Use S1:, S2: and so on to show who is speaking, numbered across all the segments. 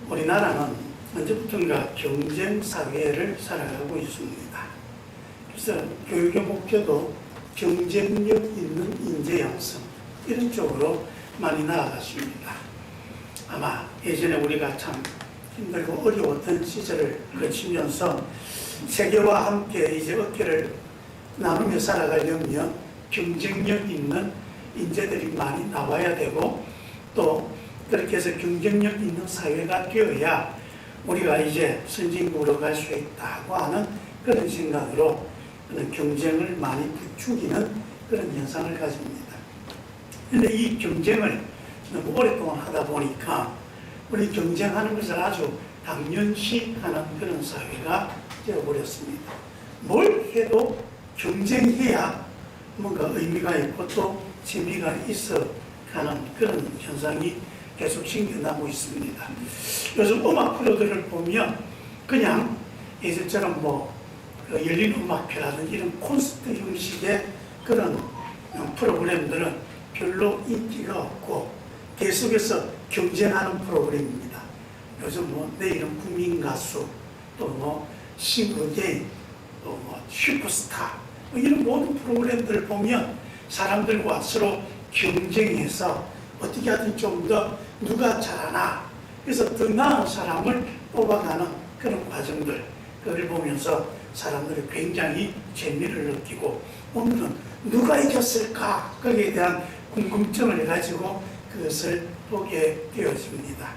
S1: 우리나라는 언제부턴가 경쟁 사회를 살아가고 있습니다. 그래서 교육의 목표도 경쟁력 있는 인재 양성 이런 쪽으로 많이 나아갔습니다. 아마 예전에 우리가 참 힘들고 어려웠던 시절을 거치면서 세계와 함께 이제 어깨를 나누며 살아가려면 경쟁력 있는 인재들이 많이 나와야 되고, 또 그렇게 해서 경쟁력 있는 사회가 되어야 우리가 이제 선진국으로 갈 수 있다고 하는 그런 생각으로 그런 경쟁을 많이 부추기는 그런 현상을 가집니다. 그런데 이 경쟁을 너무 오랫동안 하다 보니까 우리 경쟁하는 것을 아주 당연시하는 그런 사회가 되어버렸습니다. 뭘 해도 경쟁해야 뭔가 의미가 있고 또 재미가 있어 가는 그런 현상이 계속 생겨나고 있습니다. 요즘 음악 프로들을 보면 그냥 예전처럼 열린 음악회라든지 이런 콘서트 형식의 그런 프로그램들은 별로 인기가 없고 계속해서 경쟁하는 프로그램입니다. 요즘 내 이름 국민 가수, 또 싱어게인, 또 슈퍼스타 이런 모든 프로그램들을 보면 사람들과 서로 경쟁해서 어떻게 하든 좀 더 누가 잘하나, 그래서 더 나은 사람을 뽑아가는 그런 과정들, 그걸 보면서 사람들이 굉장히 재미를 느끼고 오늘은 누가 이겼을까 거기에 대한 궁금증을 가지고 그것을 보게 되어집니다.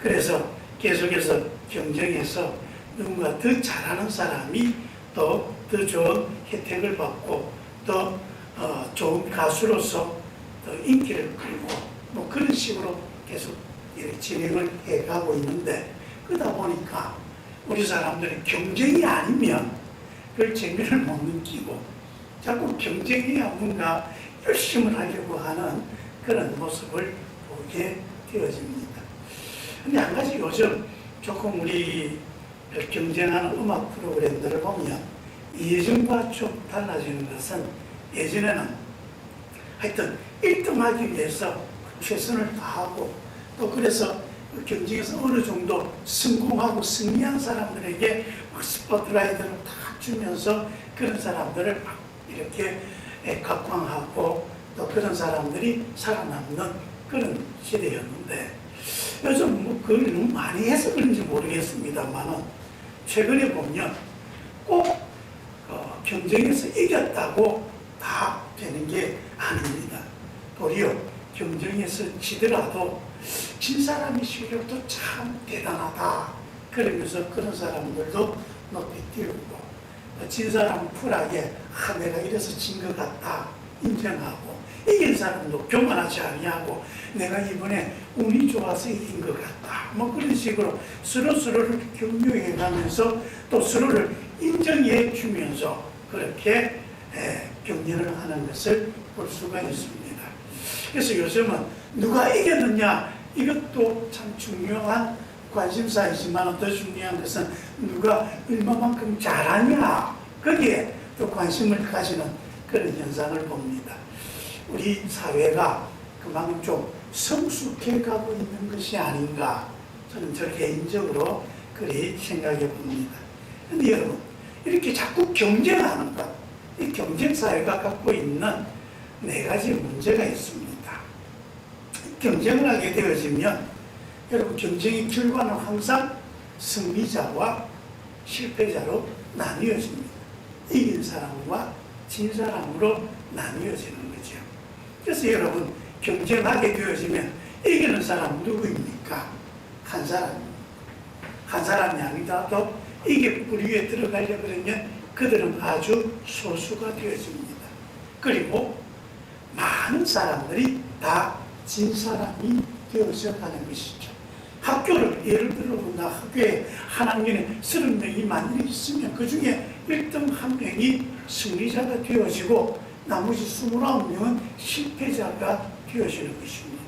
S1: 그래서 계속해서 경쟁해서 누군가 더 잘하는 사람이 또 더 좋은 혜택을 받고 또 좋은 가수로서 더 인기를 끌고 그런 식으로 계속 진행을 해가고 있는데, 그러다 보니까 우리 사람들이 경쟁이 아니면 별 재미를 못 느끼고 자꾸 경쟁해야 뭔가 열심을 하려고 하는 그런 모습을 보게 되어집니다. 근데 한 가지 요즘 조금 우리 경쟁하는 음악 프로그램들을 보면 예전과 좀 달라지는 것은, 예전에는 하여튼 1등 하기 위해서 최선을 다하고 또 그래서 경쟁에서 어느 정도 성공하고 승리한 사람들에게 스포트라이트를 다 주면서 그런 사람들을 막 이렇게 각광하고 또 그런 사람들이 살아남는 그런 시대였는데, 요즘 그걸 너무 많이 해서 그런지 모르겠습니다만 최근에 보면 꼭 경쟁에서 이겼다고 다 되는 게 아닙니다. 도리어 경쟁에서 지더라도 진 사람의 실력도 참 대단하다 그러면서 그런 사람들도 높이 띄우고, 진 사람 쿨하게 내가 이래서 진 것 같다 인정하고, 이긴 사람도 교만하지 아니하고 내가 이번에 운이 좋아서 이긴 것 같다 그런 식으로 서로를 격려해 가면서 또 서로를 인정해 주면서 그렇게 격려를 하는 것을 볼 수가 있습니다. 그래서 요즘은 누가 이겼느냐 이것도 참 중요한 관심사이지만 더 중요한 것은 누가 얼마만큼 잘하냐 거기에 또 관심을 가지는 그런 현상을 봅니다. 우리 사회가 그만큼 좀 성숙해 가고 있는 것이 아닌가, 저는 저 개인적으로 그리 생각해 봅니다. 그런데 여러분, 이렇게 자꾸 경쟁하는 것, 이 경쟁사회가 갖고 있는 4가지 문제가 있습니다. 경쟁을 하게 되어지면 여러분, 경쟁의 결과는 항상 승리자와 실패자로 나뉘어집니다. 이긴 사람과 진 사람으로 나뉘어지는 거죠. 그래서 여러분, 경쟁하게 되어지면 이기는 사람은 누구입니까? 한 사람입니다. 한 사람이 아니더라도 이게 뿌리 위에 들어가려고 그러면 그들은 아주 소수가 되어집니다. 그리고 많은 사람들이 다 진 사람이 되어져 가는 것이죠. 학교를 예를 들어 본다. 학교에 한 학년에 30명이 만일 있으면 그 중에 1등 1명이 승리자가 되어지고 나머지 29명은 실패자가 되어지는 것입니다.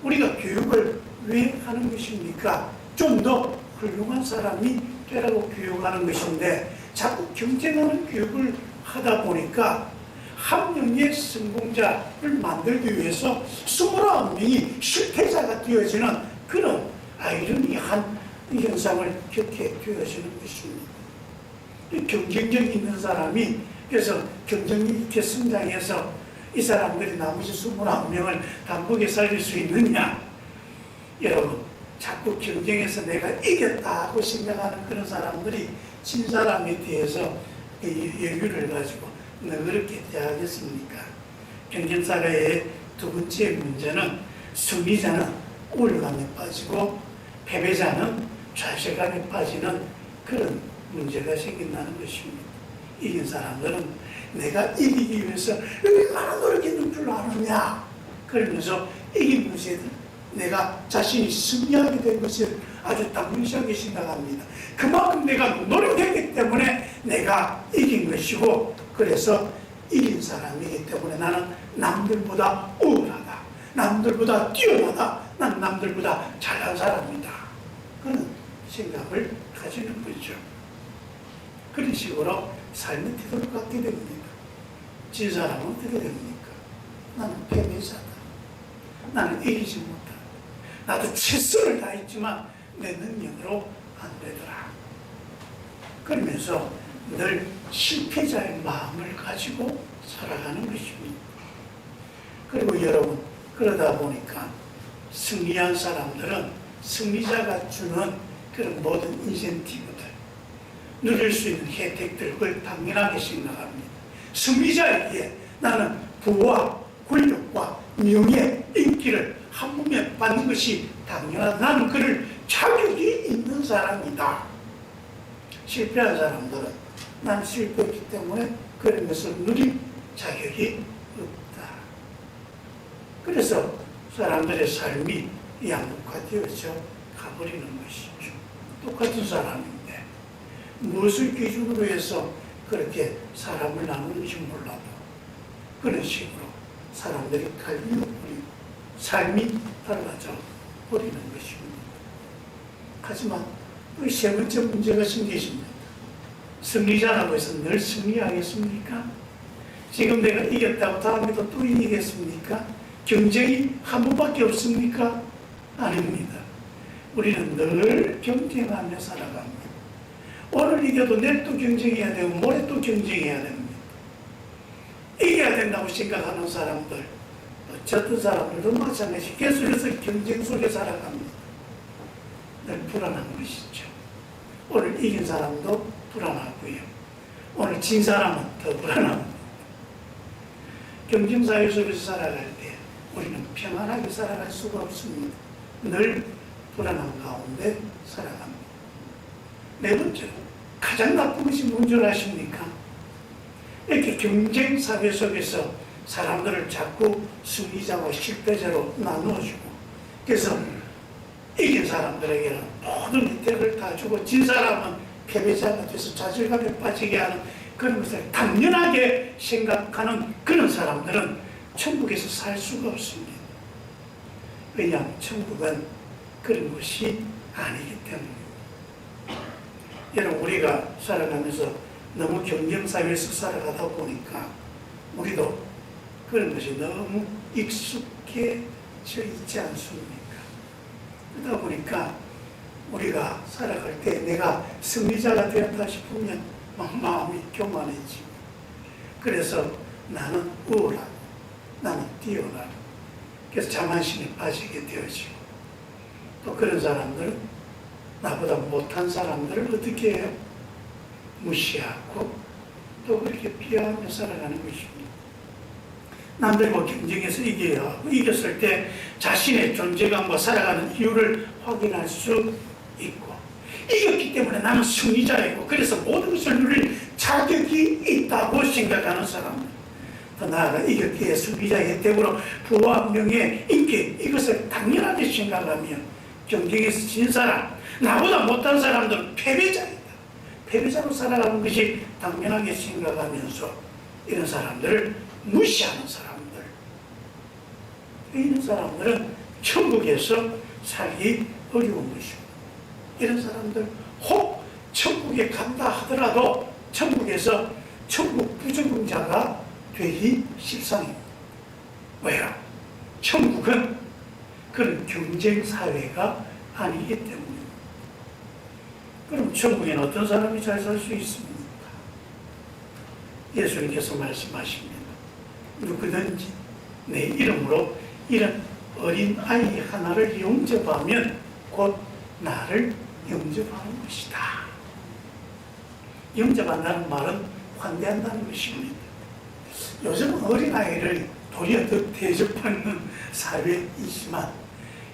S1: 우리가 교육을 왜 하는 것입니까? 좀 더 훌륭한 사람이 되라고 교육하는 것인데 자꾸 경쟁하는 교육을 하다 보니까 한 명의 성공자를 만들기 위해서 29명이 실패자가 되어지는 그런 아이러니한 현상을 겪게 되어지는 것입니다. 경쟁력 있는 사람이, 그래서 경쟁력 있게 성장해서 이 사람들이 나머지 21명을 단복에 살릴 수 있느냐? 여러분, 자꾸 경쟁해서 내가 이겼다고 생각하는 그런 사람들이 진 사람에 대해서 여유를 가지고 너그럽게 대하겠습니까? 경쟁사회의 두 번째 문제는 승리자는 우울감에 빠지고 패배자는 좌절감에 빠지는 그런 문제가 생긴다는 것입니다. 이긴 사람들은 내가 이기기 위해서 얼마나 노력했는 줄 아느냐, 그러면서 이긴 것에 내가 자신이 승리하게 된 것을 아주 당연시하게 생각합니다. 그만큼 내가 노력했기 때문에 내가 이긴 것이고, 그래서 이긴 사람이기 때문에 나는 남들보다 우월하다, 남들보다 뛰어나다, 난 남들보다 잘난 사람이다, 그런 생각을 가지는 거죠. 그런 식으로 삶의 태도를 갖게 됩니다. 진 사람은 어떻게 됩니까? 나는 패배자다, 나는 이기지 못하다, 나도 최선을 다했지만 내 능력으로 안 되더라, 그러면서 늘 실패자의 마음을 가지고 살아가는 것입니다. 그리고 여러분, 그러다 보니까 승리한 사람들은 승리자가 주는 그런 모든 인센티브들, 누릴 수 있는 혜택들을 당연하게 생각합니다. 승리자에게 나는 부와 권력과 명예, 인기를 한 몸에 받는 것이 당연하다, 나는 그럴 자격이 있는 사람이다. 실패한 사람들은 난 실패했기 때문에 그런 것을 누릴 자격이 없다. 그래서 사람들의 삶이 양극화되어져 가버리는 것이죠. 똑같은 사람인데 무엇을 기준으로 해서 그렇게 사람을 나누는지 몰라도 그런 식으로 사람들이 갈리고 버리고 삶이 달라져 버리는 것입니다. 하지만 또 세 번째 문제가 생기십니다. 승리자라고 해서 늘 승리하겠습니까? 지금 내가 이겼다고 다음에도 또 이기겠습니까? 경쟁이 한 번밖에 없습니까? 아닙니다. 우리는 늘 경쟁하며 살아갑니다. 오늘 이겨도 내일 또 경쟁해야 되고 모레 또 경쟁해야 됩니다. 이겨야 된다고 생각하는 사람들, 어쨌든 사람들도 마찬가지 계속해서 경쟁 속에 살아갑니다. 늘 불안한 것이죠. 오늘 이긴 사람도 불안하고요, 오늘 진 사람은 더 불안합니다. 경쟁사회 속에서 살아갈 때 우리는 평안하게 살아갈 수가 없습니다. 늘 불안한 가운데 살아갑니다. 네 번째로, 가장 나쁜 것이 뭔지 아십니까? 이렇게 경쟁사회 속에서 사람들을 자꾸 승리자와 실패자로 나누어주고, 그래서 이긴 사람들에게는 모든 혜택을 다 주고 진 사람은 패배자가 돼서 좌절감에 빠지게 하는 그런 것을 당연하게 생각하는 그런 사람들은 천국에서 살 수가 없습니다. 왜냐하면 천국은 그런 것이 아니기 때문입니다. 여러분, 우리가 살아가면서 너무 경쟁사회에서 살아가다 보니까 우리도 그런 것이 너무 익숙해져 있지 않습니까? 그러다 보니까 우리가 살아갈 때 내가 승리자가 되었다 싶으면 마음이 교만해지고, 그래서 나는 우월하고 나는 뛰어나고, 그래서 자만심에 빠지게 되어지고, 또 그런 사람들은 나보다 못한 사람들을 어떻게 해요? 무시하고 또 그렇게 비하하며 살아가는 것입니다. 남들과 경쟁해서 이겨야 하고, 이겼을 때 자신의 존재감과 살아가는 이유를 확인할 수 있고, 이겼기 때문에 나는 승리자이고 그래서 모든 것을 누릴 자격이 있다고 생각하는 사람들, 더 나아가 이겼기에 승리자의 혜택으로 부와 명예, 인기, 이것을 당연하게 생각하며 경쟁에서 진 사람, 나보다 못한 사람들은 패배자이다, 패배자로 살아가는 것이 당연하게 생각하면서 이런 사람들을 무시하는 사람들, 이런 사람들은 천국에서 살기 어려운 것입니다. 이런 사람들 혹 천국에 간다 하더라도 천국에서 천국 부적응자가 되기 십상입니다. 왜요? 천국은 그런 경쟁사회가 아니기 때문입니다. 그럼 천국에는 어떤 사람이 잘 살 수 있습니까? 예수님께서 말씀하십니다. 누구든지 내 이름으로 이런 어린 아이 하나를 영접하면 곧 나를 영접하는 것이다. 영접한다는 말은 환대한다는 것입니다. 요즘 어린아이를 도리어 더 대접하는 사회이지만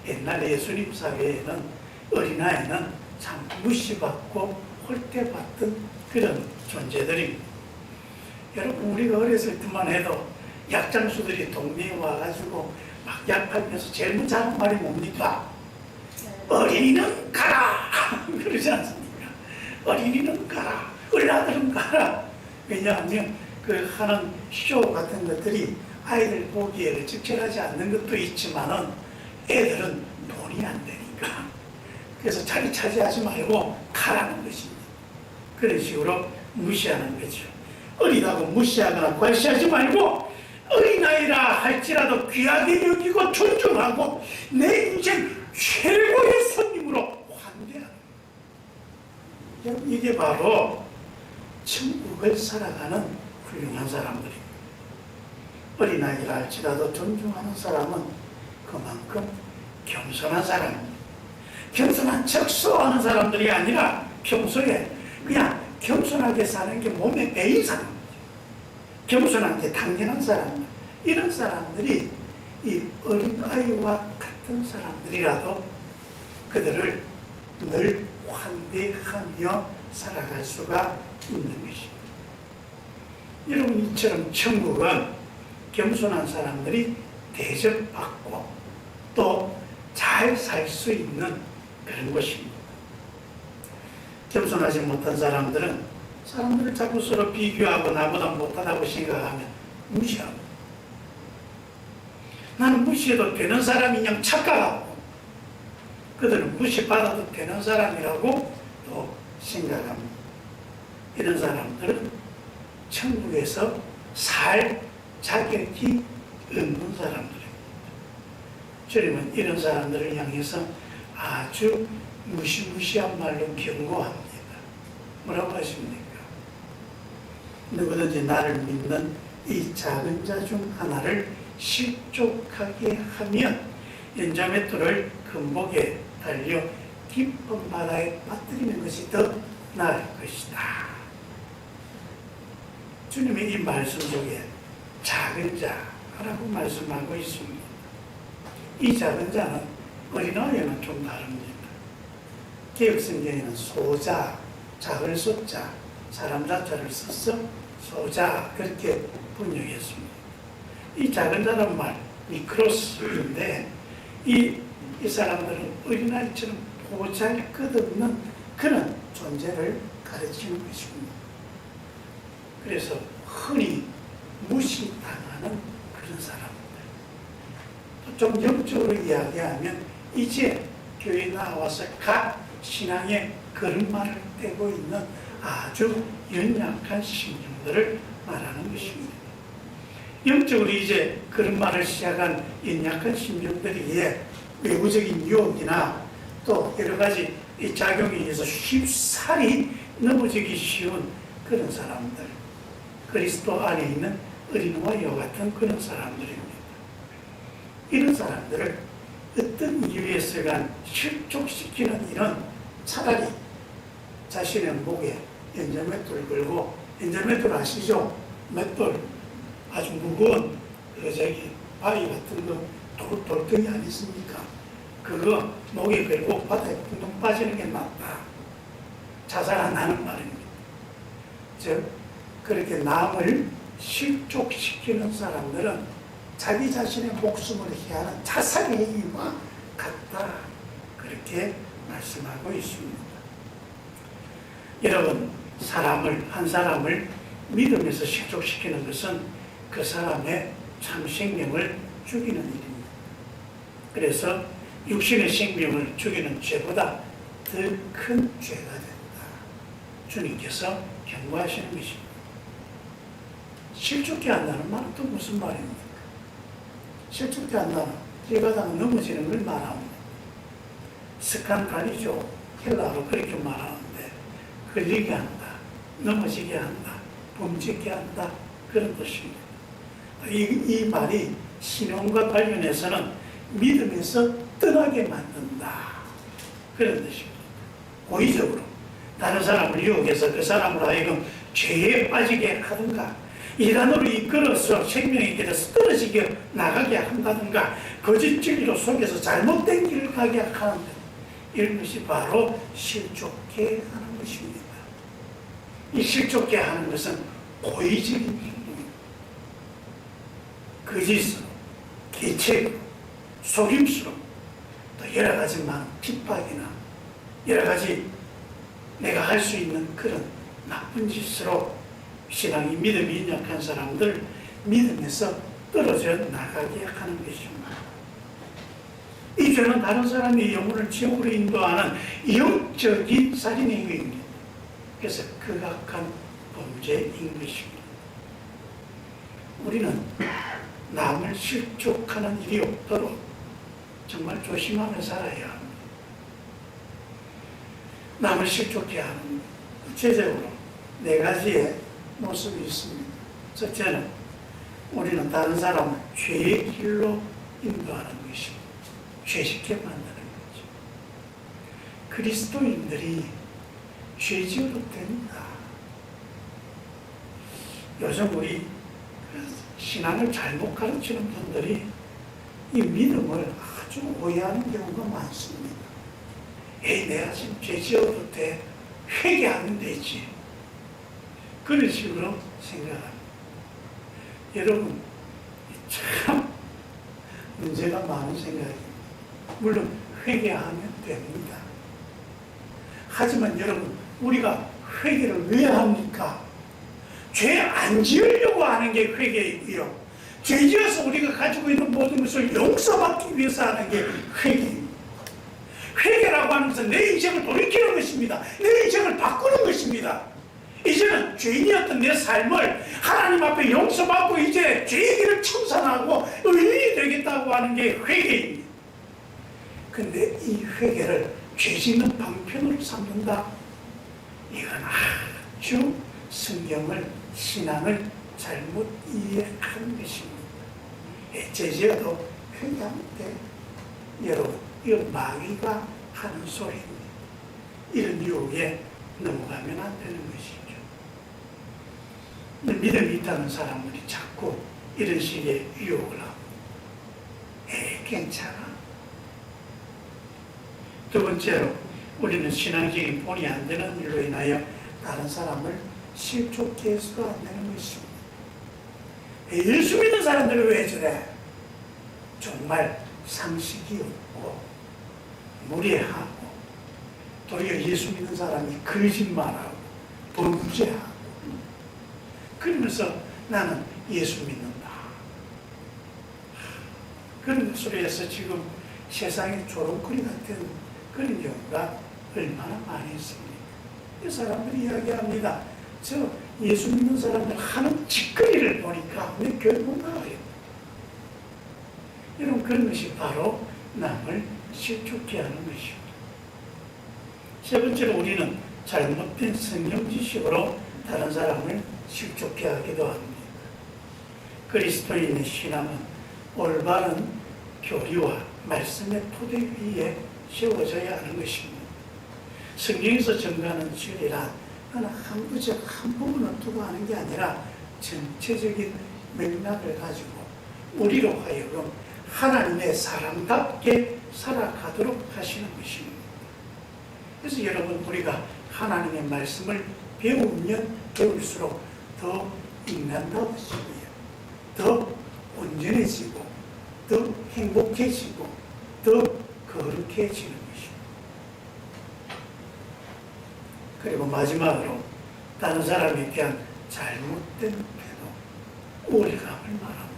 S1: 옛날 예수님 사회에는 어린아이는 참 무시받고 홀대받던 그런 존재들입니다. 여러분, 우리가 어렸을 때만 해도 약장수들이 동네에 와가지고 막 약하면서 제일 먼저 하는 말이 뭡니까? 어린이는 가라! 그러지 않습니까? 어린이는 가라! 어린아들은 가라! 왜냐하면 그 하는 쇼 같은 것들이 아이들 보기에 적절하지 않는 것도 있지만은 애들은 돈이 안 되니까. 그래서 자리 차지하지 말고 가라는 것입니다. 그런 식으로 무시하는 거죠. 어리다고 무시하거나 과시하지 말고 어린아이라 할지라도 귀하게 여기고 존중하고 내 인생 최고의 손님으로 환대하는 거예요. 이게 바로 천국을 살아가는 훌륭한 사람들입니다. 어린아이라 할지라도 존중하는 사람은 그만큼 겸손한 사람입니다. 겸손한 척 수하는 사람들이 아니라 평소에 그냥 겸손하게 사는 게 몸에 배인 사람이죠. 겸손한 게 당연한 사람. 이런 사람들이 이 어린아이와 같은 사람들이라도 그들을 늘 환대하며 살아갈 수가 있는 것입니다. 여러분, 이처럼 천국은 겸손한 사람들이 대접받고 또 잘 살 수 있는 그런 곳입니다. 겸손하지 못한 사람들은 사람들을 자꾸 서로 비교하고 나보다 못하다고 생각하면 무시하고, 나는 무시해도 되는 사람이냐 착각하고, 그들은 무시받아도 되는 사람이라고 또 생각합니다. 이런 사람들은 천국에서 살 자격이 없는 사람들입니다. 주님은 이런 사람들을 향해서 아주 무시무시한 말로 경고합니다. 뭐라고 하십니까? 누구든지 나를 믿는 이 작은 자 중 하나를 실족하게 하면 연자맷돌을 금복에 달려 깊은 바다에 빠뜨리는 것이 더 나을 것이다. 주님의 이 말씀 속에 작은 자라고 말씀하고 있습니다. 이 작은 자는 어린아이는 좀 다릅니다. 개혁성경에는 소자, 작을 소자, 사람 자자를 써서 소자 그렇게 번역했습니다. 이 작은 자란 말, 미크로스인데 이 사람들은 어린아이처럼 보잘것없는 그런 존재를 가르치는 것입니다. 그래서 흔히 무시당하는 그런 사람들. 좀 영적으로 이야기하면 이제 교회에 나와서 각 신앙의 걸음마를 떼고 있는 아주 연약한 심령들을 말하는 것입니다. 영적으로 이제 걸음마를 시작한 연약한 심령들이기에 외부적인 유혹이나 또 여러 가지 이 작용에 의해서 쉽사리 넘어지기 쉬운 그런 사람들, 그리스도 안에 있는 어린아이와 같은 그런 사람들입니다. 이런 사람들을 어떤 이유에서간 실족시키는 일은 차라리 자신의 목에 연자맷돌을 걸고, 연자맷돌 아시죠? 맷돌, 아주 무거운 바위 같은 거 돌덩이 아니십니까? 그거 목에 걸고 바다에 붕붕 빠지는 게 낫다. 자살 안 하는 말입니다. 즉 그렇게 남을 실족시키는 사람들은 자기 자신의 목숨을 해하는 자살의 행위와 같다. 그렇게 말씀하고 있습니다. 여러분, 한 사람을 믿음에서 실족시키는 것은 그 사람의 참 생명을 죽이는 일입니다. 그래서 육신의 생명을 죽이는 죄보다 더 큰 죄가 된다. 주님께서 경고하시는 것입니다. 실족해 한다는 말은 또 무슨 말입니까? 실족해 한다는 길가다가 넘어지는 걸 말합니다. 스칸달이죠. 헬라로 그렇게 말하는데 걸리게 한다, 넘어지게 한다, 범죄게 한다, 그런 뜻입니다. 이 말이 신앙과 관련해서는 믿음에서 떠나게 만든다, 그런 뜻입니다. 고의적으로 다른 사람을 유혹해서 그 사람으로 하여금 죄에 빠지게 하든가, 이단으로 이끌어서 생명의 길에서 떨어지게 나가게 한다든가, 거짓 진리로 속에서 잘못된 길을 가게 하는 것, 이런 것이 바로 실족해 하는 것입니다. 이 실족해 하는 것은 고의적인 행동입니다. 거짓으로, 계책으로, 속임수로, 또 여러 가지 많은 핍박이나 여러 가지 내가 할 수 있는 그런 나쁜 짓으로 신앙이, 믿음이 약한 사람들 믿음에서 떨어져 나가게 하는 것입니다. 이 죄는 다른 사람의 영혼을 지옥으로 인도하는 영적인 살인 행위입니다. 그래서 극악한 범죄인 것입니다. 우리는 남을 실족하는 일이 없도록 정말 조심하며 살아야 합니다. 남을 실족해 하는 구체적으로 4가지의 모습이 있습니다. 첫째는 우리는 다른 사람을 죄의 길로 인도하는 것입니다. 죄짓게 만드는 거죠. 그리스도인들이 죄지어도 됩니다. 요즘 우리 신앙을 잘못 가르치는 분들이 이 믿음을 아주 오해하는 경우가 많습니다. 에이, 내가 지금 죄지어도 돼, 회개하면 되지, 그런 식으로 생각합니다. 여러분, 참 문제가 많은 생각입니다. 물론 회개하면 됩니다. 하지만 여러분, 우리가 회개를 왜 합니까? 죄 안 지으려고 하는 게 회개이고요, 죄 지어서 우리가 가지고 있는 모든 것을 용서받기 위해서 하는 게 회개입니다. 회개라고 하는 것은 내 인생을 돌이키는 것입니다. 내 인생을 바꾸는 것입니다. 이제는 죄인이었던 내 삶을 하나님 앞에 용서받고 이제 죄의 길을 청산하고 의인이 되겠다고 하는 게 회개입니다. 근데 이 회개를 죄 짓는 방편으로 삼는다? 이건 아주 성경을, 신앙을 잘못 이해하는 것입니다. 죄 지어도 회개하면 돼. 여러분, 이건 마귀가 하는 소리입니다. 이런 유혹에 넘어가면 안 되는 것이죠. 믿음이 있다는 사람들이 자꾸 이런 식의 유혹을 하고, 괜찮아. 두 번째로, 우리는 신앙적인 본이 안 되는 일로 인하여 다른 사람을 실족해 해서도 안 되는 것입니다. 예수 믿는 사람들은 왜 저래? 정말 상식이 없고 무례하고, 도리어 예수 믿는 사람이 거짓말하고 범죄하고, 그러면서 나는 예수 믿는다, 그런 소리에서 지금 세상의 조롱거리 같은 그런 경우가 얼마나 많이 있습니까? 이 사람들이 이야기합니다. 저 예수 믿는 사람들 하는 짓거리를 보니까 내 교회 못 나가요. 여러분, 그런 것이 바로 남을 실족해 하는 것입니다. 세 번째로, 우리는 잘못된 성경 지식으로 다른 사람을 실족해 하기도 합니다. 그리스도인의 신앙은 올바른 교리와 말씀의 토대 위에 세워져야 하는 것입니다. 성경에서 전가하는 진리란 어느 한 구절 한 부분을 두고 하는 게 아니라 전체적인 맥락을 가지고 우리로 하여금 하나님의 사람답게 살아가도록 하시는 것입니다. 그래서 여러분, 우리가 하나님의 말씀을 배우면 배울수록 더 인간다워지고요, 더 온전해지고, 더 행복해지고, 더 거룩해지는 것입니다. 그리고 마지막으로, 다른 사람에 대한 잘못된 태도, 우월감을 말합니다.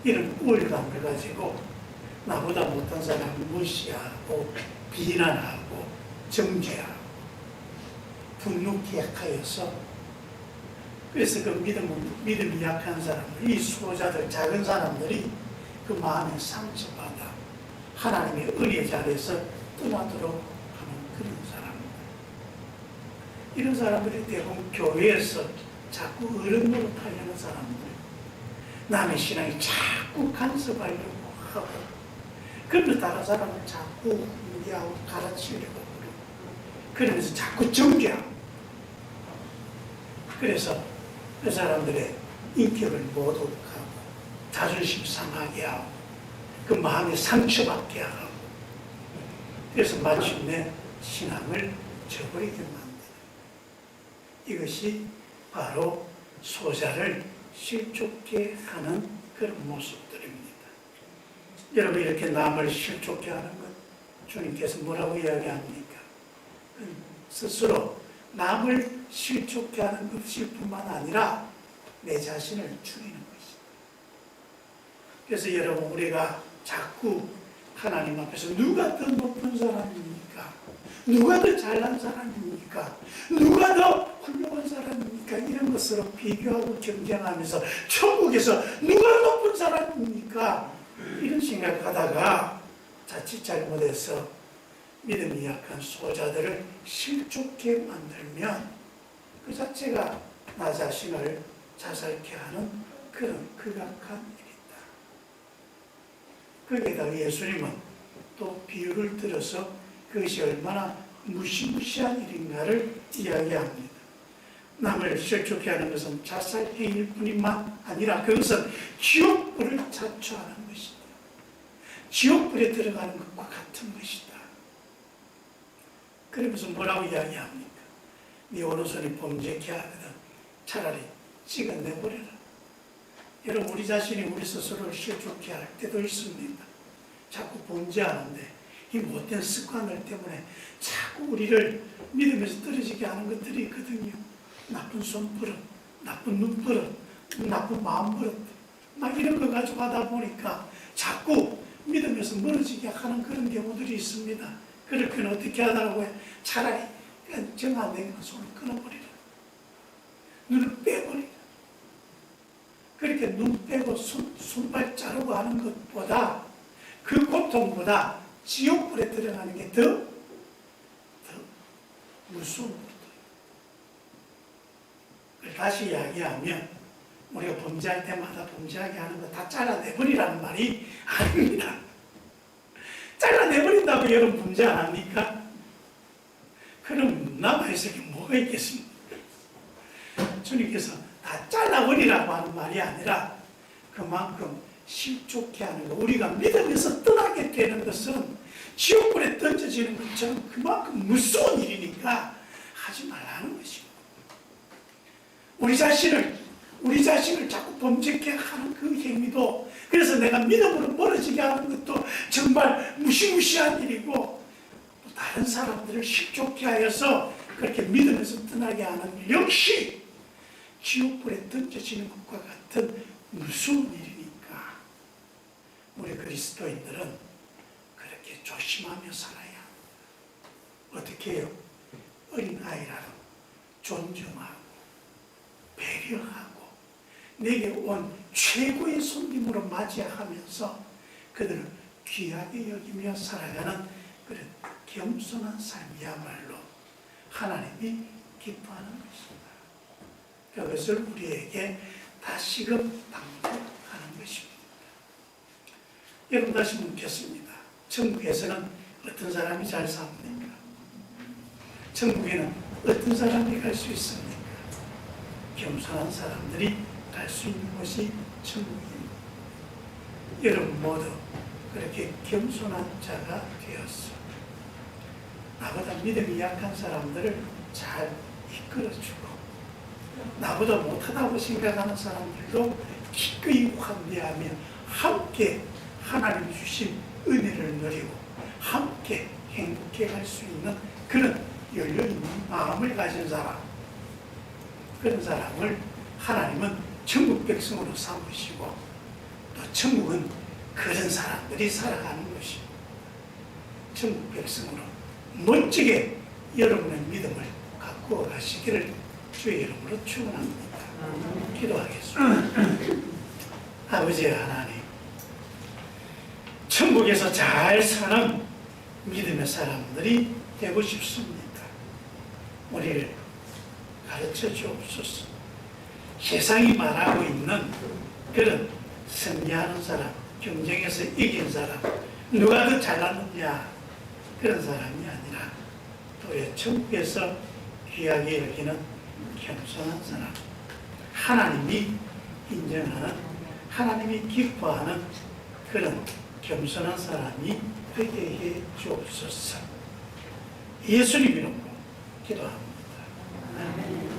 S1: 이런 우월감을 가지고 나보다 못한 사람을 무시하고 비난하고 정죄하고 분노케 하여서, 그래서 그 믿음이 약한 사람들, 이 수호자들, 작은 사람들이 그 마음에 상처받아 하나님의 은혜 자리에서 떠나도록 하는 그런 사람들. 이런 사람들이 대부분 교회에서 자꾸 어른으로 타려는 사람들, 남의 신앙이 자꾸 간섭하려고 하고, 그러면 다른 사람을 자꾸 무기하고 가르치려고 그러고, 그러면서 자꾸 정죄하고, 그래서 그 사람들의 인격을 모독하고 자존심 상하게 하고 그 마음에 상처받게 하고, 그래서 마침내 신앙을 저버리게 만드는, 이것이 바로 소자를 실족게 하는 그런 모습들입니다. 여러분, 이렇게 남을 실족게 하는 것 주님께서 뭐라고 이야기합니까? 스스로 남을 실족게 하는 것일 뿐만 아니라 내 자신을 죽이는 것입니다. 그래서 여러분, 우리가 자꾸 하나님 앞에서 누가 더 높은 사람입니까? 누가 더 잘난 사람입니까? 누가 더 훌륭한 사람입니까? 이런 것으로 비교하고 경쟁하면서 천국에서 누가 높은 사람입니까? 이런 생각하다가 자칫 잘못해서 믿음이 약한 소자들을 실족게 만들면 그 자체가 나 자신을 자살케 하는 그런 극악한 일이다. 거기에다 예수님은 또 비유를 들어서 그것이 얼마나 무시무시한 일인가를 이야기합니다. 남을 실족해 하는 것은 자살 행위일 뿐만 아니라 그것은 지옥불을 자초하는 것이다. 지옥불에 들어가는 것과 같은 것이다. 그러면서 뭐라고 이야기합니까? 네 오른손이 범죄케 하거든 차라리 찍어내버려라. 여러분, 우리 자신이 우리 스스로를 실족해 할 때도 있습니다. 자꾸 범죄하는데 이 못된 습관들 때문에 자꾸 우리를 믿음에서 떨어지게 하는 것들이 있거든요. 나쁜 손버릇, 나쁜 눈버릇, 나쁜 마음버릇, 막 이런 거 가지고 하다 보니까 자꾸 믿음에서 멀어지게 하는 그런 경우들이 있습니다. 그렇게는 어떻게 하더라고요? 차라리 그냥 정 안 되면 손을 끊어버리라. 눈을 빼버리라. 그렇게 눈 빼고 손발 자르고 하는 것보다, 그 고통보다 지옥불에 들어가는 게 더 무서운 거다. 다시 이야기하면 우리가 범죄할 때마다 범죄하게 하는 거 다 잘라내버리라는 말이 아닙니다. 잘라내버린다고 여러분 범죄 안 합니까? 그럼 남아있을 게 뭐가 있겠습니까? 주님께서 다 잘라버리라고 하는 말이 아니라 그만큼 실족해 하는 거, 우리가 믿음에서 떠나게 되는 것은 지옥불에 던져지는 것처럼 그만큼 무서운 일이니까 하지 말라는 것입니다. 우리 자신을 자꾸 범죄케 하는 그 행위도, 그래서 내가 믿음으로 멀어지게 하는 것도 정말 무시무시한 일이고, 또 다른 사람들을 실족케 하여서 그렇게 믿음에서 떠나게 하는 일 역시 지옥불에 던져지는 것과 같은 무서운 일이니까 우리 그리스도인들은 그렇게 조심하며 살아야 합니다. 어떻게 해요? 어린아이라도 존중하고 배려하고 내게 온 최고의 손님으로 맞이하면서 그들을 귀하게 여기며 살아가는 그런 겸손한 삶이야말로 하나님이 기뻐하는 것입니다. 그것을 우리에게 다시금 당부하는 것입니다. 여러분, 다시 묻겠습니다. 천국에서는 어떤 사람이 잘 삽니까? 천국에는 어떤 사람이 갈 수 있습니까? 겸손한 사람들이 갈 수 있는 곳이 천국입니다. 여러분 모두 그렇게 겸손한 자가 되었어. 나보다 믿음이 약한 사람들을 잘 이끌어주고, 나보다 못하다고 생각하는 사람들도 기꺼이 환대하며 함께 하나님 주신 은혜를 누리고 함께 행복해 갈 수 있는 그런 열려있는 마음을 가진 사람, 그런 사람을 하나님은 천국 백성으로 삼으시고, 또 천국은 그런 사람들이 살아가는 것입니다. 천국 백성으로 멋지게 여러분의 믿음을 갖고 가시기를 주의 이름으로 축원합니다. 기도하겠습니다. 아버지 하나님, 천국에서 잘 사는 믿음의 사람들이 되고 싶습니다. 우리를 가르쳐 주옵소서. 세상이 말하고 있는 그런 승리하는 사람, 경쟁에서 이긴 사람, 누가 더 잘났느냐 그런 사람이 아니라 도리어 천국에서 귀하게 여기는 겸손한 사람, 하나님이 인정하는, 하나님이 기뻐하는 그런 겸손한 사람이 되게 해 주옵소서. 예수님 이름으로 기도합니다. 아멘.